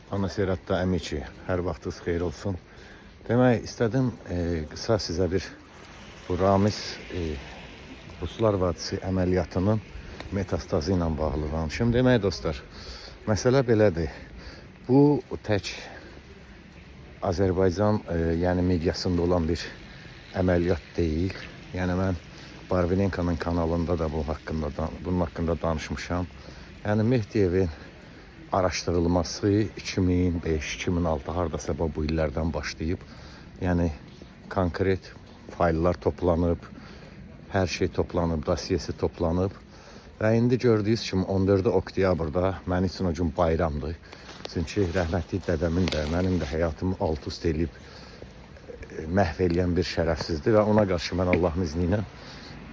Ana Serhat'ta Əmici, hər vaxtınız xeyir olsun. Demək istədim qısa sizə bir bu Ramiz Ruslar vadisi əməliyyatının metastazı ilə bağlı danışım. Demək dostlar, məsələ belədir. Bu tək Azərbaycan yəni mediasında olan bir əməliyyat deyil. Yəni mən Barvinenko'nun kanalında da bunun haqqında danışmışam. Yəni Mehdiyevin araşdırılması 2005-2006 hardasa bu illərdən başlayıb. Yəni konkret fayllar toplanıb, hər şey toplanıb, dosyesi toplanıb. Və indi gördüyünüz kimi 14 oktyabrda mənim üçün o gün bayramdır. Çünki rəhmətli dədəmin də, mənim də həyatımı alt üst eləyib məhv eləyən bir şərəfsizdir və ona qarşı mən Allahın izni ilə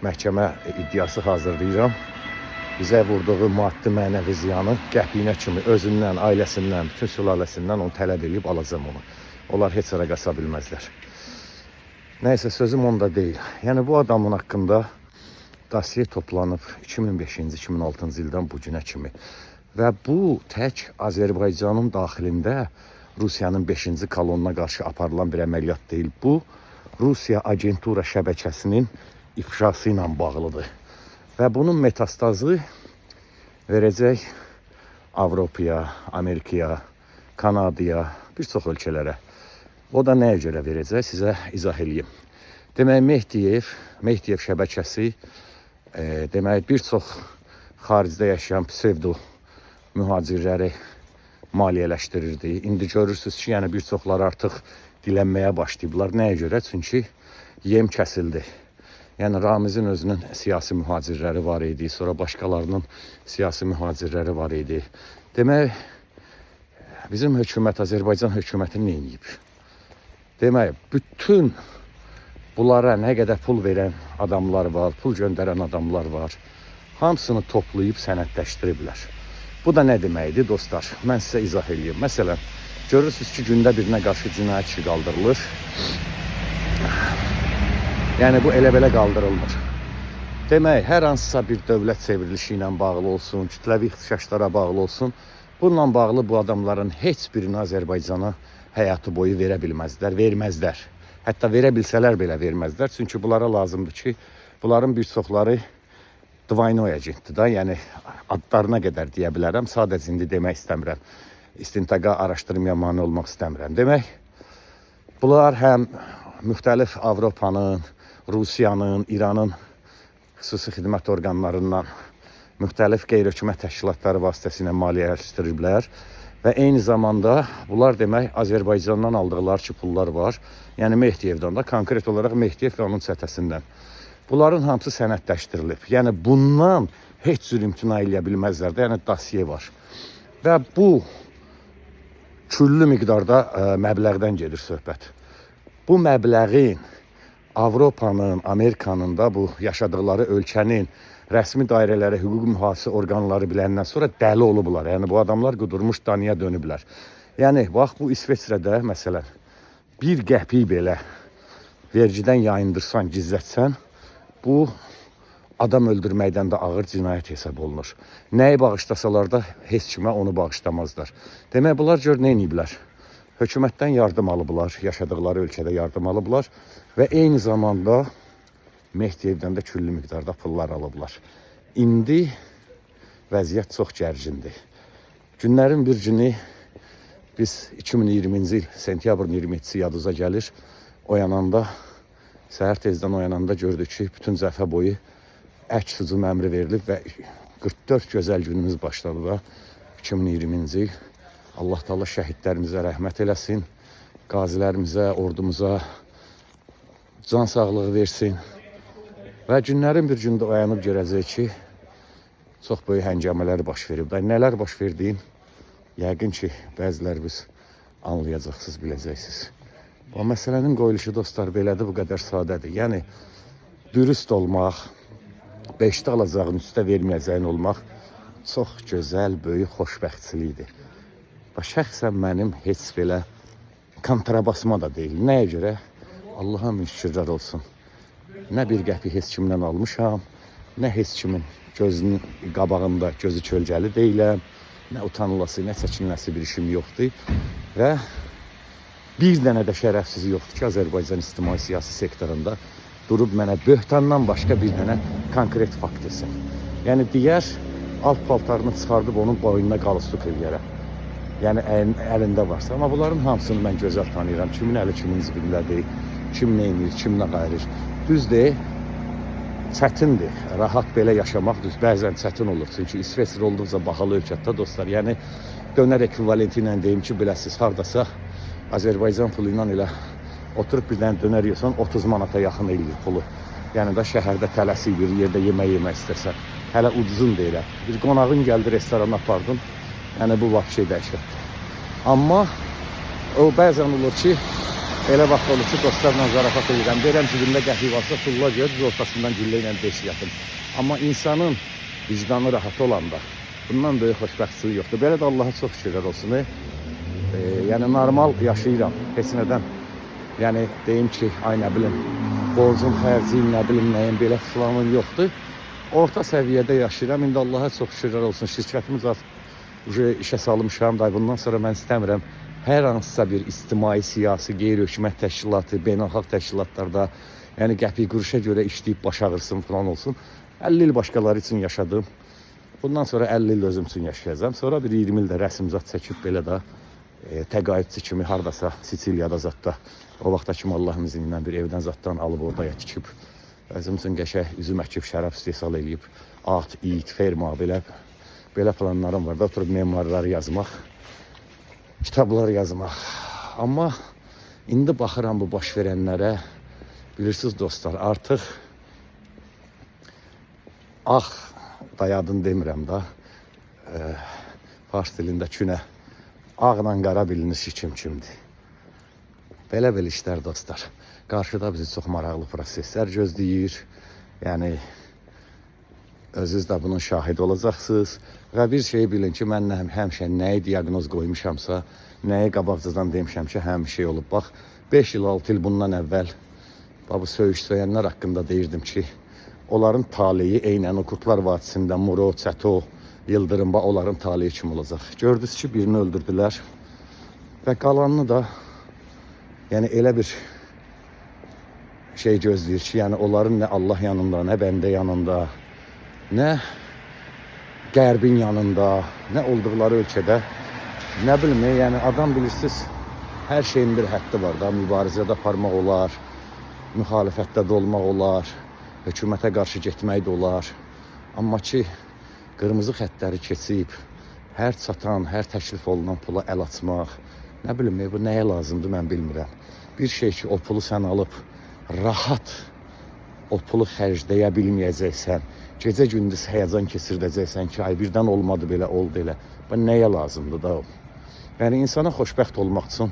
məhkəmə iddiası hazırlayıram. Bizə vurduğu maddi mənəvi ziyanı qəpiyinə kimi özündən, ailəsindən, bütün sülaləsindən onu tələb edib alacam onu. Onlar heç ara qasa bilməzlər. Nəysə sözüm onda deyil. Yəni bu adamın haqqında dosye toplanıb 2005-ci, 2006-cı ildən bu günə kimi. Və bu tək Azərbaycanın daxilində Rusiyanın 5-ci kolonuna qarşı aparılan bir əməliyyat deyil. Bu Rusiya agentura şəbəkəsinin ifşası ilə bağlıdır. Və bunun metastazı verəcək Avropaya, Amerikaya, Kanadaya, bir çox ölkələrə. O da nəyə görə verəcək, sizə izah edeyim. Demək, Mehdiyev şəbəkəsi demək, bir çox xaricdə yaşayan psevdo mühacirləri maliyyələşdirirdi. İndi görürsünüz ki, yəni bir çoxları artıq dilənməyə başlayıblar. Nəyə görə? Çünki yem kəsildi. Yəni Ramizin özünün siyasi mühacirləri var idi, sonra başqalarının siyasi mühacirləri var idi. Demək, bizim hökumət, Azərbaycan hökuməti nə edib? Demək, bütün bunlara nə qədər pul verən adamlar var, pul göndərən adamlar var. Hamısını toplayıb sənədləşdiriblər. Bu da nə deməkdir dostlar? Mən sizə izah edeyim. Məsələn, görürsünüz ki, gündə birinə qarşı cinayət işi qaldırılır. Yəni bu elə-belə qaldırılmır. Demək, hər hansısa bir dövlət çevrilişi ilə bağlı olsun, kütləvi ixtişaşlara bağlı olsun, bununla bağlı bu adamların heç birini Azərbaycana həyatı boyu verə bilməzlər, verməzlər. Hətta verə bilsələr belə verməzlər. Çünki bunlara lazımdır ki, bunların bir çoxları dvaynoy agentdir da, yəni adlarına qədər deyə bilərəm. Sadəcə indi demək istəmirəm. İstintaqa araşdırmaya mane olmaq istəmirəm. Demək, bunlar həm müxtəlif Avropanın, Rusiyanın, İranın xüsusi xidmət orqanlarından müxtəlif qeyri-hökumət təşkilatları vasitəsilə maliyyələşdiriblər və eyni zamanda bunlar demək Azərbaycandan aldıqları ki pullar var. Yəni Mehdiyevdən də, konkret olaraq Mehdiyev və onun çətəsindən. Bunların hamısı sənədləşdirilib. Yəni bundan heç cür imtina eləyə bilməzlər də, yəni dosye var. Və bu küllü miqdarda məbləğdən gedir söhbət. Bu məbləğin Avropanın, Amerikanın da bu yaşadıkları ölkənin rəsmi dairələri, hüquq mühafizə orqanları biləndən sonra dəli olublar. Yəni bu adamlar qudurmuş daniyə dönüblər. Yəni bax bu İsveçrədə məsələn bir qəpik belə vergidən yayındırsan, gizlətsən, bu adam öldürməkdən də ağır cinayət hesab olunur. Nəyi bağışlasalar da heç kimə onu bağışlamazlar. Demək bunlar gör nə ediblər? Hökumətdən yardım alıblar, yaşadıkları ölkədə yardım alıblar və eyni zamanda Mehdiyevdən də küllü miqdarda pullar alıblar. İndi vəziyyət çox gərgindir. Günlərin bir günü biz 2020-ci il sentyabrın 27-si yadınıza gəlir. Oyananda, səhər tezdən oyananda gördük ki, bütün cəbhə boyu əks hücum əmri verilib və 44 gözəl günümüz başladı da 2020-ci il. Allah Teala şəhidlərimizə rəhmət eləsin, qazilərimizə, ordumuza can sağlığı versin və günlərin bir gündə oyanıb görəcək ki, çox böyük həngəmələr baş verib. Nələr baş verdiyin, yəqin ki, bəziləriniz anlayacaqsınız, biləcəksiniz. O məsələnin qoyuluşu dostlar belədir, bu qədər sadədir. Yəni, dürüst olmaq, 5'də alacağın, 3'də verməyəcəyin olmaq çox gözəl, böyük xoşbəxtçilikdir. Və şəxsən mənim heç belə kontrabasma da deyil. Nəyə görə? Allah'a min şükürlər olsun. Nə bir qəpik heç kimdən almışam, nə heç kimin gözünün qabağında gözü kölgəli deyiləm, nə utanılası, nə çəkinilası bir işim yoxdur və bir dənə də şərəfsizi yoxdur ki, Azərbaycan ictimai siyasi sektorunda durub mənə böhtandan başqa bir dənə konkret fakt desin. Yəni deyər, alt paltarını çıxardıb onun boynuna qalstuk eləyərəm. Yəni əlində varsa. Amma bunların hamısını mən gözəl tanıyıram. Kimin əli kimin zibindədir, kim nə edir, kim nə qayırır. Düzdür, çətindir. Rahat belə yaşamaq düz bəzən çətin olur. Çünki İsveçrə olduqca bahalı ölkədə dostlar. Yəni dönər ekvivalenti ilə deyim ki, biləsiz, hardasa Azərbaycan pulu ilə elə oturub bir dənə dönər yesən 30 manata yaxın eləyir pulu. Yəni də şəhərdə tələsik bir yerdə yemək istərsən. Hələ ucuzun deyil. Bir qonağın gəldi, restorana apardın. Yəni bu vaxt şey dəhşətdir. Amma o bəzən olur ki, elə vaxt olur ki, dostlarla zarafat edirəm. Deyirəm cibində qəhvi varsa pulla gör, biz ortasından güllə ilə beş yatın. Amma insanın vicdanı rahat olanda bundan böyük xoşbəxtçiliyi yoxdur. Belə də Allaha çox şükürlər olsun. Yəni normal yaşayıram. Heç nədən. Yəni deyim ki, ay nə bilim, borcum, xərcim, nə bilim nəyim, belə filanım yoxdur. Orta səviyyədə yaşayıram. İndi Allaha çox şükürlər olsun. Şirkətimiz işə salmışam da, bundan sonra mən istəmirəm hər hansısa bir ictimai, siyasi, qeyri-hökumət təşkilatı, beynəlxalq təşkilatlarda, yəni qəpik quruşa görə işləyib baş ağrısın falan olsun. 50 il başqaları üçün yaşadım. Bundan sonra 50 il özüm üçün yaşayacağım. Sonra bir 20 ildə rəsm zat çəkib belə də təqaüdçü kimi hardasa Siciliyada zatda o vaxta kimi Allahın izni ilə bir evdən zatdan alıb orada tikib özüm üçün qəşəng üzüm əkib, şərab istehsal eləyib, at, it, ferma belə planlarım var da, oturub memoarları yazmaq, kitablar yazmaq. Amma indi baxıram bu baş verənlərə, bilirsiniz dostlar, artıq dayadın demirəm da, fars dilində künə, ağla qara bilinir ki, kimdir. Belə işlər dostlar. Qarşıda bizi çox maraqlı proseslər gözləyir. Yəni, özünüz də bunun şahid olacaqsınız. Və bir şey bilin ki, mən həmişə nəyi diaqnoz qoymuşamsa, nəyi qabaqcadan demişəm ki, həmişə olub. Bax, 5 il, 6 il bundan əvvəl bu söyüş-söyənlər haqqında deyirdim ki, onların taleyi eynən o Kurtlar Vadisində Muro, Çəto, Yıldırım, onların taleyi kimi olacaq. Gördünüz ki, birini öldürdülər və qalanını da yəni elə bir şey gözləyir ki, yəni onların nə Allah yanında, nə bəndə yanında, nə qərbin yanında, nə olduqları ölkədə, nə bilim, yəni adam bilirsiniz, hər şeyin bir həddi var da, mübarizədə aparmaq olar, müxalifətdə də olmaq olar, hökumətə qarşı getmək də olar. Amma ki, qırmızı xəttləri keçib, hər çatan, hər təklif olunan pula əl açmaq, nə bilim, bu nəyə lazımdır, mən bilmirəm. Bir şey ki, o pulu sən alıb, rahat o pulu xərcləyə bilməyəcəksən, gecə gündüz həyəcan keçirdəcəksən ki, ay birdən olmadı belə, oldu elə. Bu nəyə lazımdır da o? Yəni, insana xoşbəxt olmaq üçün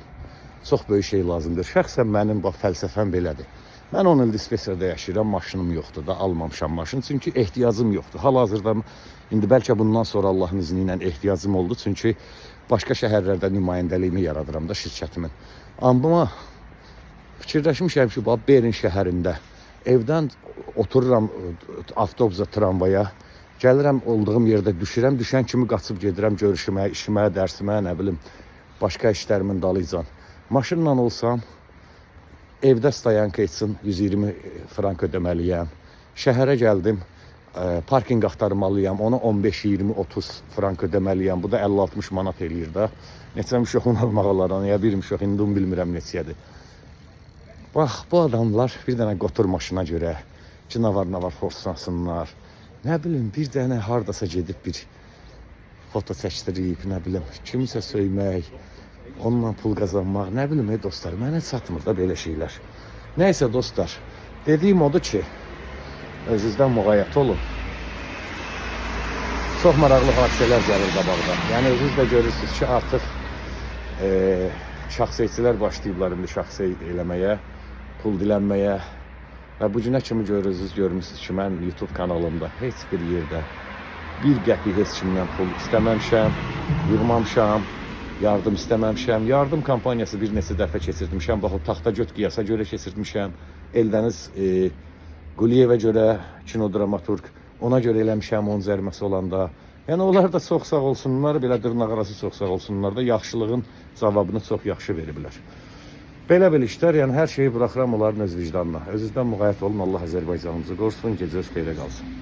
çox böyük şey lazımdır. Şəxsən mənim fəlsəfəm belədir. Mən 10 ildir İsveçrədə yaşayıram, maşınım yoxdur da, almamışam maşın. Çünki ehtiyacım yoxdur. Hal-hazırda, indi bəlkə bundan sonra Allahın izni ilə ehtiyacım oldu. Çünki başqa şəhərlərdə nümayəndəliyimi yaradıram da şirkətimin. Amma fikirləşmişəm ki, Berin şəhərində evdən otururam avtobusa, tramvaya, gəlirəm olduğum yerdə düşürəm, düşən kimi qaçıb gedirəm görüşümə, işimə, dərsimə, nə bilim, başqa işlərimin dalıcan. Maşınla olsam, evdə stayanka etsin, 120 frank ödəməliyəm. Şəhərə gəldim, parking axtarmalıyam, ona 15, 20, 30 frank ödəməliyəm. Bu da 50-60 manat eləyir da. Neçəmiş yoxun almaq olar, ya birmiş yox, indi bilmirəm neçədir. Bax, bu adamlar bir dənə qotur maşına görə, ki, nə var forslasınlar. Nə bilim, bir dənə hardasa gedib bir foto çəkdirib, nə bilim, kimisə söymək, onunla pul qazanmaq, nə bilim, dostlar, mənə çatmır da belə şeylər. Nəysə, dostlar, dediyim odur ki, özünüzdən müğayyət olun. Çox maraqlı hadisələr gəlir qabaqda. Yəni, özünüz də görürsünüz ki, artıq şəxsiyyətçilər başlayıblar indi şəxsiyyət eləməyə, pul dilənməyə. Və bu günə kimi görmüşsünüz ki, mən YouTube kanalımda heç bir yerdə bir qəpik heç kimdən pul istəməmişəm, yığmamışam, yardım istəməmişəm. Yardım kampaniyası bir neçə dəfə keçirtmişəm. Bax, o Taxtagöt qiyasa görə keçirtmişəm. Eldəniz Quliyevə görə, kinodramaturq, ona görə eləmişəm onun zərməsi olanda. Yəni onlar da çox sağ olsunlar, belə dırnaqarası çox sağ olsunlar da yaxşılığın cavabını çox yaxşı veriblər. Belə işlər, yəni hər şeyi buraxıram onların öz vicdanına. Özünüzdən müğayət olun, Allah Azərbaycanımızı qorusun, gecəniz xeyrə qalsın.